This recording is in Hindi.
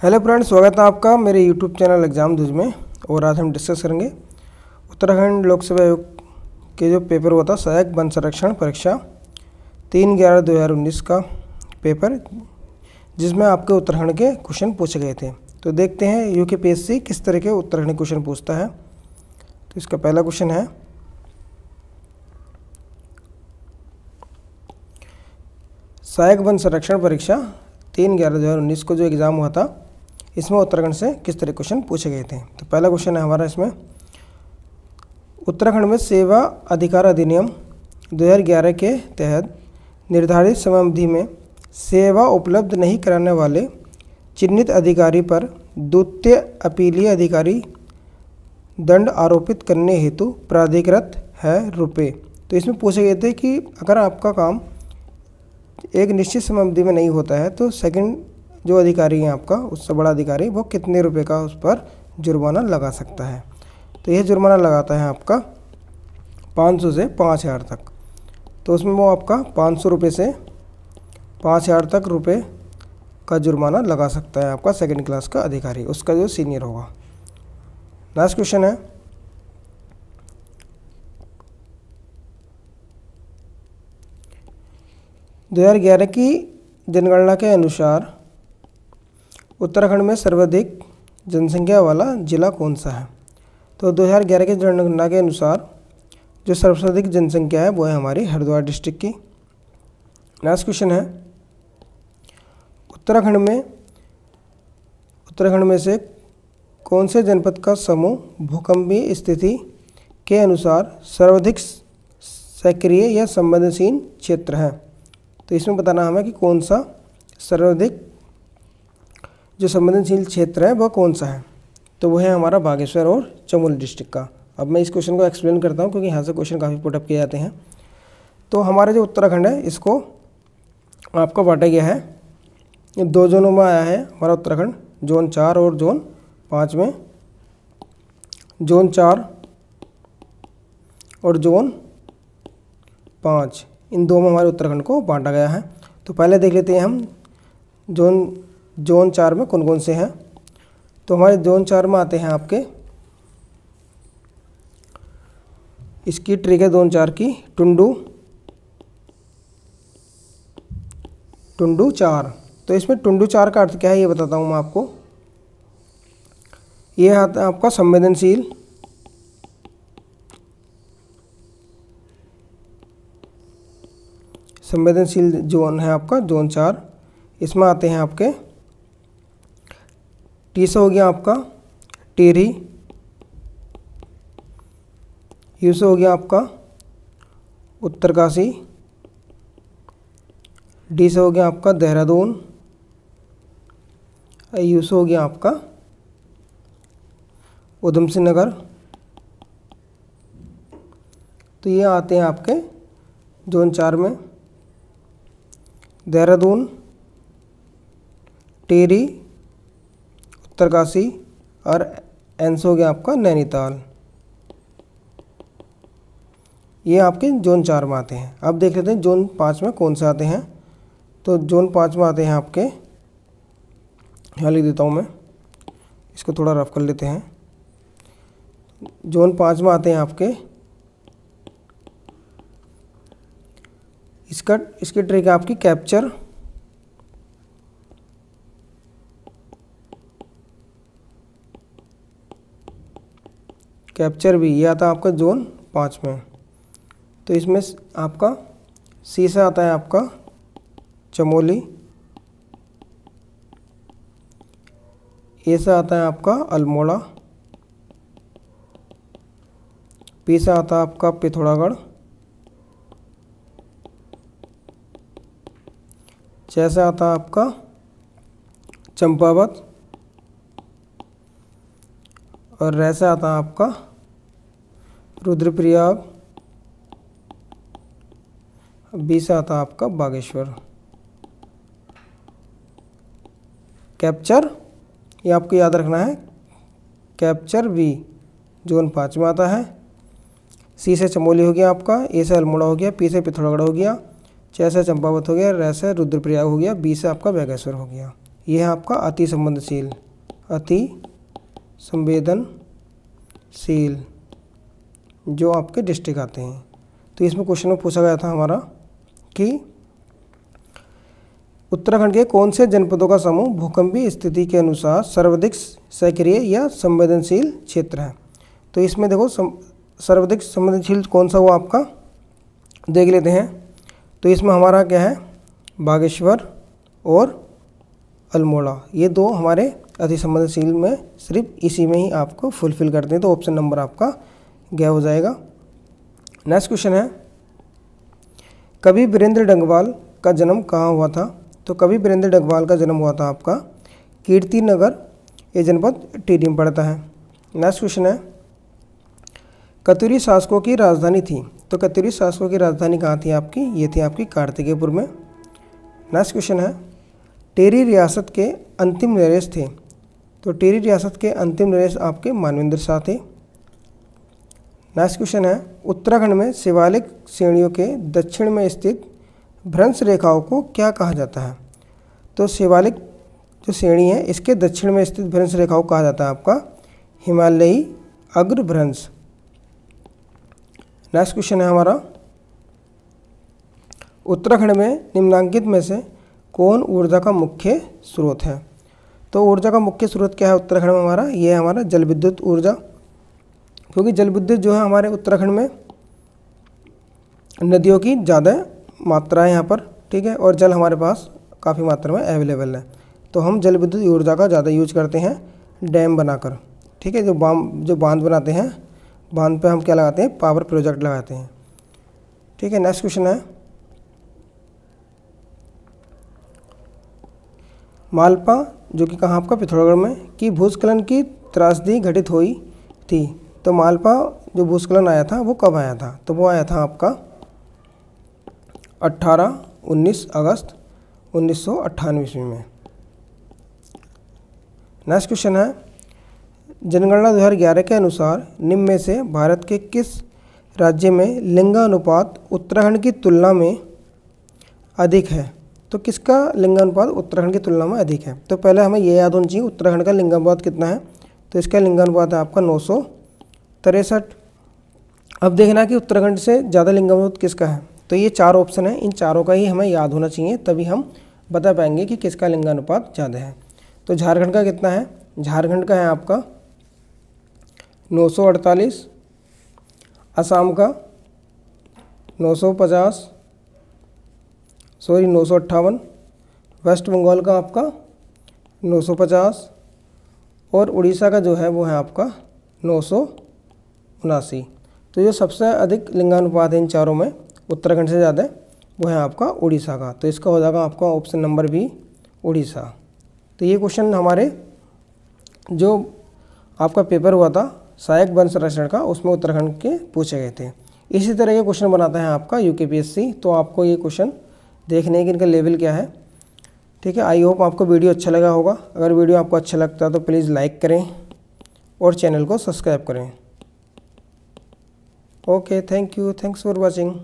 हेलो फ्रेंड्स, स्वागत है आपका मेरे यूट्यूब चैनल एग्ज़ाम दूज में। और आज हम डिस्कस करेंगे उत्तराखंड लोकसेवा आयोग के जो पेपर हुआ था सहायक वन संरक्षण परीक्षा 3/11/2019 का पेपर, जिसमें आपके उत्तराखंड के क्वेश्चन पूछे गए थे। तो देखते हैं यूकेपीएससी किस तरह के उत्तराखंड क्वेश्चन पूछता है। तो इसका पहला क्वेश्चन है, सहायक वन संरक्षण परीक्षा 3/11/2019 को जो एग्ज़ाम हुआ था, इसमें उत्तराखंड से किस तरह क्वेश्चन पूछे गए थे। तो पहला क्वेश्चन है हमारा इसमें, उत्तराखंड में सेवा अधिकार अधिनियम 2011 के तहत निर्धारित समयावधि में सेवा उपलब्ध नहीं कराने वाले चिन्हित अधिकारी पर द्वितीय अपीलीय अधिकारी दंड आरोपित करने हेतु प्राधिकृत है रुपये। तो इसमें पूछे गए थे कि अगर आपका काम एक निश्चित समयावधि में नहीं होता है तो सेकंड जो अधिकारी है आपका, उससे बड़ा अधिकारी, वो कितने रुपए का उस पर जुर्माना लगा सकता है। तो यह जुर्माना लगाता है आपका 500 से 5000 तक। तो उसमें वो आपका 500 रुपये से 5000 तक रुपये का जुर्माना लगा सकता है आपका सेकंड क्लास का अधिकारी, उसका जो सीनियर होगा। नेक्स्ट क्वेश्चन है, दो 2011 की जनगणना के अनुसार उत्तराखंड में सर्वाधिक जनसंख्या वाला जिला कौन सा है। तो 2011 की जनगणना के अनुसार जो सर्वाधिक जनसंख्या है वो है हमारी हरिद्वार डिस्ट्रिक्ट की। नेक्स्ट क्वेश्चन है, उत्तराखंड में से कौन से जनपद का समूह भूकंपीय स्थिति के अनुसार सर्वाधिक सक्रिय या संवेदनशील क्षेत्र है। तो इसमें बताना हमें कि कौन सा सर्वाधिक जो संवेदनशील क्षेत्र है वह कौन सा है। तो वह है हमारा बागेश्वर और चमोली डिस्ट्रिक्ट का। अब मैं इस क्वेश्चन को एक्सप्लेन करता हूँ क्योंकि यहाँ से क्वेश्चन काफ़ी पुटअप किए जाते हैं। तो हमारे जो उत्तराखंड है इसको आपका बांटा गया है, ये 2 जोनों में आया है हमारा उत्तराखंड, जोन 4 और जोन 5 में। जोन 4 और जोन 5 इन 2 में हमारे उत्तराखंड को बांटा गया है। तो पहले देख लेते हैं हम जोन 4 में कौन कौन से हैं। तो हमारे जोन 4 में आते हैं आपके, इसकी ट्रिक है जोन 4 की टुंडू 4। तो इसमें टुंडू 4 का अर्थ क्या है ये बताता हूँ मैं आपको। ये आता है आपका संवेदनशील जोन है आपका जोन 4। इसमें आते हैं आपके टी से हो गया आपका टिहरी, यू से हो गया आपका उत्तरकाशी, डी से हो गया आपका देहरादून, यू से हो गया आपका उधम सिंह नगर। तो ये आते हैं आपके जोन 4 में, देहरादून, टिहरी, उत्तरकाशी और एन से हो गया आपका नैनीताल। ये आपके जोन 4 में आते हैं। अब देख लेते हैं जोन 5 में कौन से आते हैं। तो जोन 5 में आते हैं आपके, यहाँ लिख देता हूँ मैं, इसको थोड़ा रफ कर लेते हैं। जोन 5 में आते हैं आपके, इसकी ट्रिक है आपकी कैप्चर भी, ये आता है आपका जोन 5 में। तो इसमें आपका सी से आता है आपका चमोली, ए से आता है आपका अल्मोड़ा, पी से आता है आपका पिथौरागढ़, च से आता है आपका चंपावत और रे से आता है आपका रुद्रप्रयाग, बी से आता है आपका बागेश्वर। कैप्चर ये आपको याद रखना है, कैप्चर बी जोन 5 में आता है। सी से चमोली हो गया आपका, ए से अल्मोड़ा हो गया, पी से पिथौरागढ़ हो गया, च से चंपावत हो गया, र से रुद्रप्रयाग हो गया, बी से आपका बागेश्वर हो गया। ये है आपका अति संवेदनशील, अति संवेदनशील जो आपके डिस्ट्रिक्ट आते हैं। तो इसमें क्वेश्चन में पूछा गया था हमारा कि उत्तराखंड के कौन से जनपदों का समूह भूकंपीय स्थिति के अनुसार सर्वाधिक सक्रिय या संवेदनशील क्षेत्र है। तो इसमें देखो सर्वाधिक संवेदनशील कौन सा हुआ आपका, देख लेते हैं। तो इसमें हमारा क्या है, बागेश्वर और अल्मोड़ा, ये दो हमारे अति संवेदनशील में सिर्फ इसी में ही आपको फुलफिल करते हैं। तो ऑप्शन नंबर आपका गया हो जाएगा। नेक्स्ट क्वेश्चन है, कवि वीरेंद्र डंगवाल का जन्म कहाँ हुआ था। तो कवि वीरेंद्र डंगवाल का जन्म हुआ था आपका कीर्ति नगर, ये जनपद टिहरी में पड़ता है। नेक्स्ट क्वेश्चन है, कतुरी शासकों की राजधानी थी। तो कतुरी शासकों की राजधानी कहाँ थी आपकी, ये थी आपकी कार्तिकेयपुर में। नेक्स्ट क्वेश्चन है, टिहरी रियासत के अंतिम नरेश थे। तो टिहरी रियासत के अंतिम नरेश आपके मानवेंद्र शाह थे। नेक्स्ट क्वेश्चन है, उत्तराखंड में शिवालिक श्रेणियों के दक्षिण में स्थित भ्रंश रेखाओं को क्या कहा जाता है। तो शिवालिक जो श्रेणी है इसके दक्षिण में स्थित भ्रंश रेखाओं को कहा जाता है आपका हिमालयी अग्रभ्रंश। नेक्स्ट क्वेश्चन है हमारा, उत्तराखंड में निम्नांकित में से कौन ऊर्जा का मुख्य स्रोत है। तो ऊर्जा का मुख्य स्रोत क्या है उत्तराखंड में हमारा, ये है हमारा जल विद्युत ऊर्जा, क्योंकि जल विद्युत जो है हमारे उत्तराखंड में नदियों की ज़्यादा मात्रा है यहाँ पर, ठीक है, और जल हमारे पास काफ़ी मात्रा में अवेलेबल है। तो हम जल विद्युत ऊर्जा का ज़्यादा यूज करते हैं डैम बनाकर, ठीक है, जो बांध बनाते हैं, बांध पे हम क्या लगाते हैं, पावर प्रोजेक्ट लगाते हैं, ठीक है। नेक्स्ट क्वेश्चन है, मालपा जो कि कहाँ आपका पिथौरागढ़ में कि भूस्खलन की त्रासदी घटित हुई थी। तो मालपा जो भूस्खलन आया था वो कब आया था। तो वो आया था आपका 19 अगस्त 1998 ईस्वी में। नेक्स्ट क्वेश्चन है, जनगणना 2011 के अनुसार निम्न में से भारत के किस राज्य में लिंगानुपात उत्तराखंड की तुलना में अधिक है। तो किसका लिंगानुपात उत्तराखंड की तुलना में अधिक है। तो पहले हमें ये याद होना चाहिए उत्तराखंड का लिंगानुपात कितना है। तो इसका लिंगानुपात है आपका 963। अब देखना कि उत्तराखंड से ज़्यादा लिंगानुपात किसका है। तो ये चार ऑप्शन है, इन चारों का ही हमें याद होना चाहिए, तभी हम बता पाएंगे कि किसका लिंगानुपात ज़्यादा है। तो झारखंड का कितना है, झारखंड का है आपका 948, असम का 958, वेस्ट बंगाल का आपका 950 और उड़ीसा का जो है वो है आपका 979। तो जो सबसे अधिक लिंगानुपात है इन चारों में उत्तराखंड से ज़्यादा वो है आपका उड़ीसा का। तो इसका हो जाएगा आपका ऑप्शन नंबर बी, उड़ीसा। तो ये क्वेश्चन हमारे जो आपका पेपर हुआ था सहायक वन संरक्षण का, उसमें उत्तराखंड के पूछे गए थे। इसी तरह के क्वेश्चन बनाता है आपका यूकेपीएससी। तो आपको ये क्वेश्चन देखने की इनका लेवल क्या है, ठीक है। आई होप आपको वीडियो अच्छा लगा होगा। अगर वीडियो आपको अच्छा लगता है तो प्लीज़ लाइक करें और चैनल को सब्सक्राइब करें। Okay, thank you, thanks for watching.